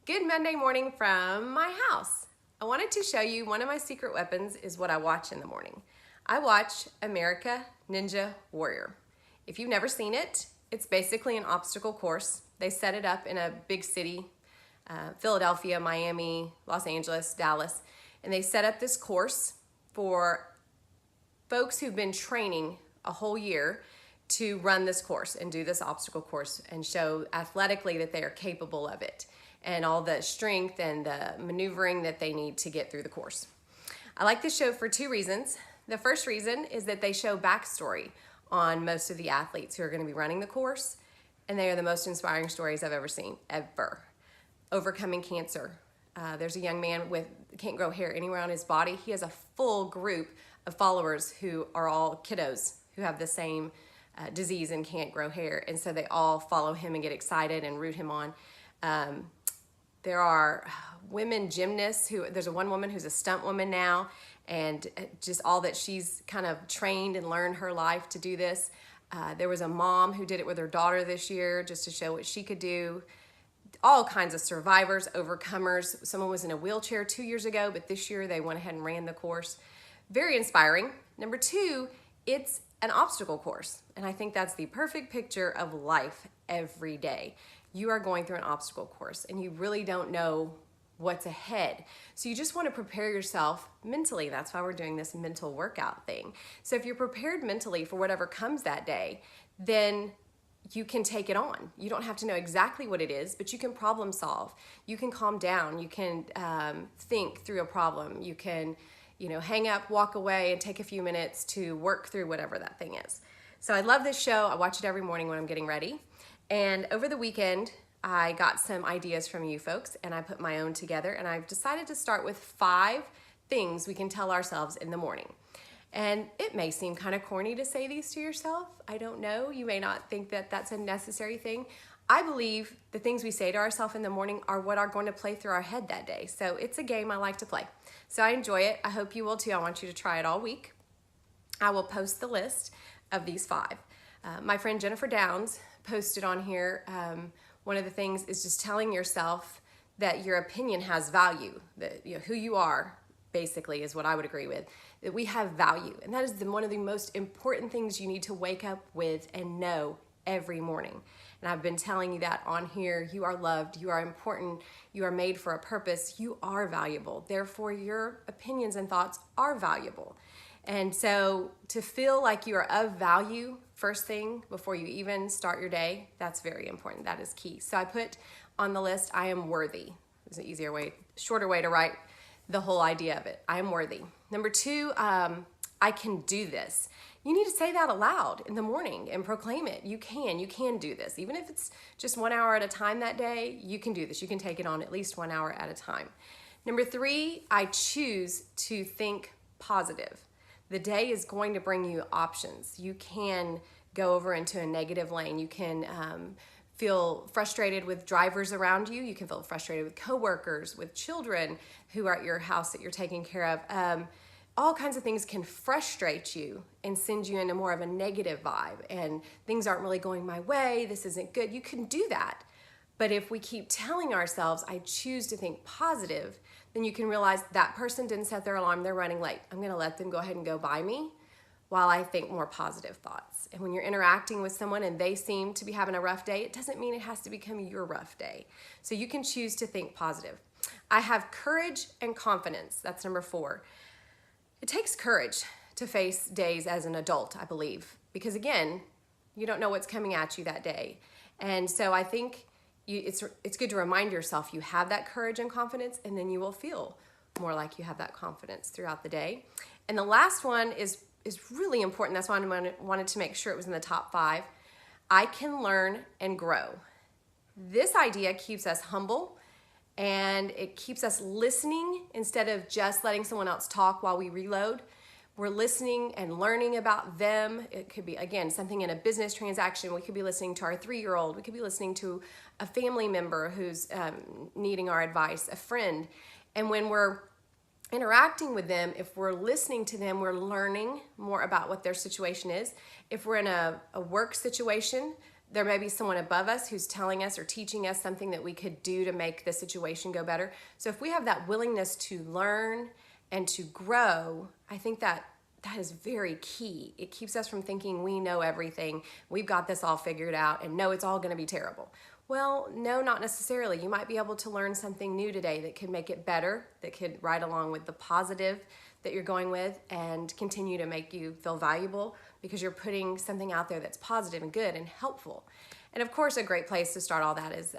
Good Monday morning from my house. I wanted to show you one of my secret weapons is what I watch in the morning. I watch America Ninja Warrior. If you've never seen it, it's basically an obstacle course. They set it up in a big city, Philadelphia, Miami, Los Angeles, Dallas, and they set up this course for folks who've been training a whole year to run this course and do this obstacle course and show athletically that they are capable of it and all the strength and the maneuvering that they need to get through the course. I like this show for two reasons. The first reason is that they show backstory on most of the athletes who are going to be running the course, and they are the most inspiring stories I've ever seen, ever. Overcoming cancer. There's a young man with can't grow hair anywhere on his body. He has a full group of followers who are all kiddos who have the same disease and can't grow hair, and so they all follow him and get excited and root him on. There are women gymnasts there's one woman who's a stunt woman now, and just all that she's kind of trained and learned her life to do this. There was a mom who did it with her daughter this year just to show what she could do. All kinds of survivors, overcomers. Someone was in a wheelchair 2 years ago, but this year they went ahead and ran the course. Very inspiring. Number two, it's an obstacle course, and I think that's the perfect picture of life every day. You are going through an obstacle course and you really don't know what's ahead. So you just want to prepare yourself mentally. That's why we're doing this mental workout thing. So if you're prepared mentally for whatever comes that day, then you can take it on. You don't have to know exactly what it is, but you can problem solve. You can calm down. You can think through a problem. You can, hang up, walk away, and take a few minutes to work through whatever that thing is. So I love this show. I watch it every morning when I'm getting ready. And over the weekend, I got some ideas from you folks, and I put my own together, and I've decided to start with 5 things we can tell ourselves in the morning. And it may seem kind of corny to say these to yourself. I don't know. You may not think that that's a necessary thing. I believe the things we say to ourselves in the morning are what are going to play through our head that day. So it's a game I like to play. So I enjoy it. I hope you will too. I want you to try it all week. I will post the list of these 5. My friend Jennifer Downs posted on here, one of the things is just telling yourself that your opinion has value, that who you are basically is what I would agree with, that we have value. And that is one of the most important things you need to wake up with and know every morning. And I've been telling you that on here. You are loved, you are important, you are made for a purpose, you are valuable. Therefore, your opinions and thoughts are valuable. And so to feel like you are of value first thing before you even start your day, that's very important. That is key. So I put on the list, I am worthy. There's an easier way, shorter way to write the whole idea of it. I am worthy. Number 2, I can do this. You need to say that aloud in the morning and proclaim it. You can do this. Even if it's just 1 hour at a time that day, you can do this. You can take it on at least 1 hour at a time. Number 3, I choose to think positive. The day is going to bring you options. You can go over into a negative lane. You can feel frustrated with drivers around you. You can feel frustrated with coworkers, with children who are at your house that you're taking care of. All kinds of things can frustrate you and send you into more of a negative vibe, and things aren't really going my way. This isn't good. You can do that. But if we keep telling ourselves, I choose to think positive, then you can realize that person didn't set their alarm, they're running late. I'm gonna let them go ahead and go by me while I think more positive thoughts. And when you're interacting with someone and they seem to be having a rough day, it doesn't mean it has to become your rough day. So you can choose to think positive. I have courage and confidence. That's number 4. It takes courage to face days as an adult, I believe, because again, you don't know what's coming at you that day. And so I think it's good to remind yourself you have that courage and confidence, and then you will feel more like you have that confidence throughout the day. And the last one is really important. That's why I wanted to make sure it was in the top 5. I can learn and grow. This idea keeps us humble, and it keeps us listening instead of just letting someone else talk while we reload. We're listening and learning about them. It could be, again, something in a business transaction. We could be listening to our 3-year-old. We could be listening to a family member who's needing our advice, a friend. And when we're interacting with them, if we're listening to them, we're learning more about what their situation is. If we're in a work situation, There may be someone above us who's telling us or teaching us something that we could do to make the situation go better. So if we have that willingness to learn and to grow, I think that is very key. It keeps us from thinking we know everything, we've got this all figured out, and no, it's all going to be terrible. Well, no, not necessarily. You might be able to learn something new today that could make it better, that could ride along with the positive that you're going with and continue to make you feel valuable because you're putting something out there that's positive and good and helpful. And of course, a great place to start all that is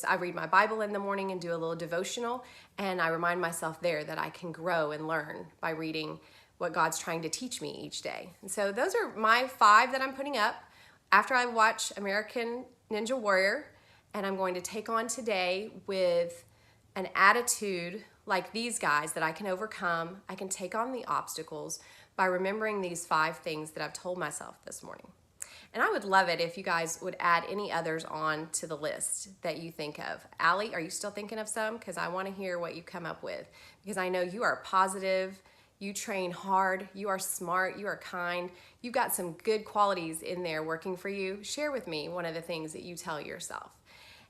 I read my Bible in the morning and do a little devotional, and I remind myself there that I can grow and learn by reading what God's trying to teach me each day. And so those are my 5 that I'm putting up after I watch American Ninja Warrior, and I'm going to take on today with an attitude like these guys that I can overcome. I can take on the obstacles by remembering these 5 things that I've told myself this morning. And I would love it if you guys would add any others on to the list that you think of. Allie, are you still thinking of some? Because I want to hear what you come up with. Because I know you are positive, you train hard, you are smart, you are kind. You've got some good qualities in there working for you. Share with me one of the things that you tell yourself.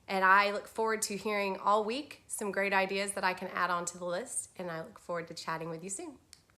And I look forward to hearing all week some great ideas that I can add on to the list. And I look forward to chatting with you soon.